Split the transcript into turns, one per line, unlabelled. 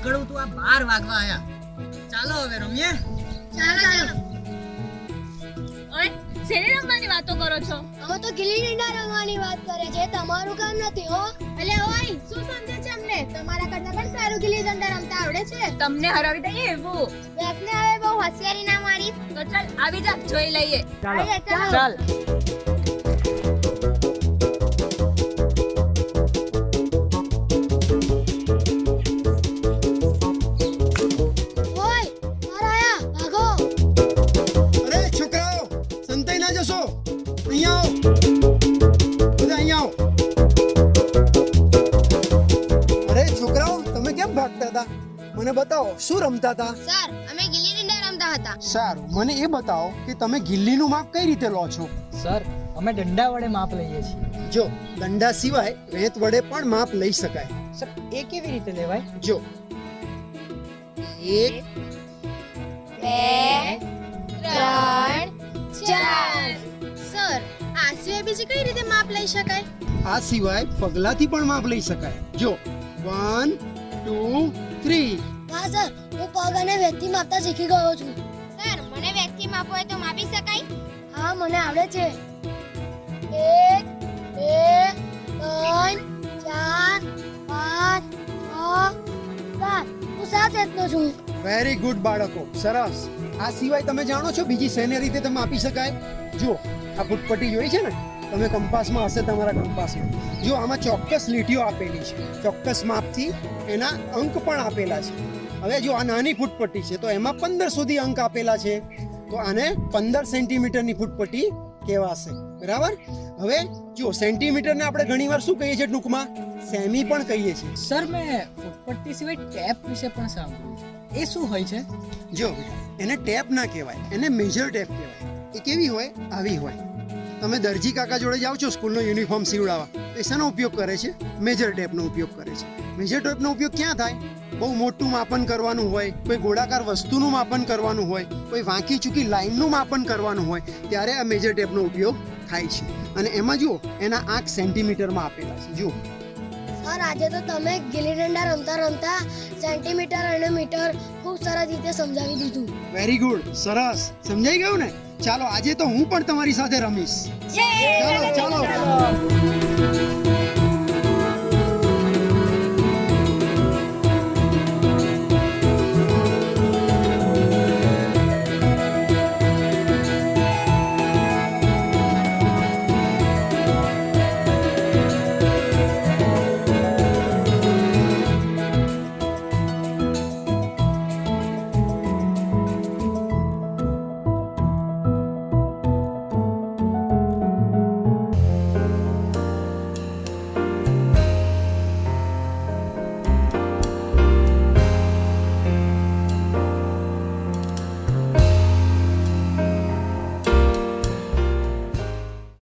નીકળવું તું આ 12 વાગવા આયા. ચાલો હવે રમીએ.
ચાલો.
ઓય શેની રમવાની વાતો કરો છો?
હવે તો ગિલ્લી ડંડા રમવાની વાત કરે છે, તમારું કામ નથી હો.
એટલે ઓય શું સમજે છે અમને? તમારા કરતા પણ સારું ગિલ્લી દંડા રમતા આવડે છે.
તમને હરાવી દઈએ એવું?
બેસને હવે બહુ હોશિયારી ના મારી.
તો ચાલ આવી જા, જોઈ લઈએ.
ચાલો.
ચાલ.
ઓય મારા આયા ભાગો.
અરે છોકરાઓ, સંતાઈ ના જશો. અહીંયા આવો. બધા અહીંયા આવો. અરે છોકરાઓ, તમે કેમ ભાગતા હતા? મને બતાવો, શું રમતા હતા?
સર અમે ગિલ્લી દંડા રમતા હતા.
સારું, મને એ બતાવો કે તમે ગિલ્લીનું માપ કઈ રીતે લો છો?
સર અમે દંડા વડે માપ લઈએ છીએ.
જો દંડા સિવાય રેત વડે પણ માપ લઈ શકાય.
સર એ કેવી રીતે લેવાય?
જો 1
2 3 4 સર આ સિવાય બીજી કઈ રીતે માપ લઈ શકાય?
આ સિવાય પગલાથી પણ માપ લઈ શકાય. જો 1 2 3.
હા સર, હું પગ અને વ્યક્તિ માપતા શીખી ગયો છું.
સર મને વ્યક્તિ માપ હોય તો માપી શકાય?
હા મને આવડે છે. 1 2 3 4 5 6 7. હું 7 એટલો છું.
વેરી ગુડ બાળકો, સરસ. આ સિવાય તમે જાણો છો બીજી શેને રીતે તમે આપી શકાય? જો આ ફૂટપટ્ટી જોઈ છે ને, તમે કંપાસમાં હશે, તમારા કંપાસમાં જો આમાં ચોક્કસ લીટીઓ આપેલી છે, ચોક્કસ માપથી એના અંક પણ આપેલા છે. હવે જો આ નાની ફૂટપટ્ટી છે તો એમાં 15 સુધી અંક આપેલા છે, તો આને 15 સેન્ટીમીટરની ફૂટપટ્ટી કહેવાશે. બરાબર? હવે જો સેન્ટીમીટરને આપણે ઘણીવાર શું કહીએ છીએ? ટૂંકમાં સેમી પણ કહીએ છીએ.
સર મેં ફૂટપટ્ટી સિવાય ટેપ વિશે પણ સાંભળ્યું છે. એ શું હોય છે?
જો એને ટેપ ના કહેવાય, એને મેજર ટેપ કહેવાય. એ કેવી હોય? આવી હોય. તમે દરજી કાકા જોડે જાઓ છો સ્કૂલનો યુનિફોર્મ સીવડાવવા, તો એ શેનો ઉપયોગ કરે છે? મેજર ટેપનો ઉપયોગ કરે છે. મેજર ટેપનો ઉપયોગ ક્યાં થાય? બહુ મોટું માપન કરવાનું હોય, કોઈ ગોળાકાર વસ્તુનું માપન કરવાનું હોય, કોઈ વાંકી ચૂકી લાઈનનું માપન કરવાનું હોય, ત્યારે આ મેજર ટેપનો ઉપયોગ થાય છે. અને એમાં જુઓ એના આંક સેન્ટીમીટરમાં આપેલા છે. જુઓ
સર આજે તો તમે ગિલ્લી ડંડા રમતા રમતા સેન્ટીમીટર અને મીટર ખૂબ સરસ રીતે સમજાવી દીધું.
વેરી ગુડ, સરસ. સમજાઈ ગયું ને? ચાલો આજે તો હું પણ તમારી સાથે રમીશ. ચાલો ચાલો.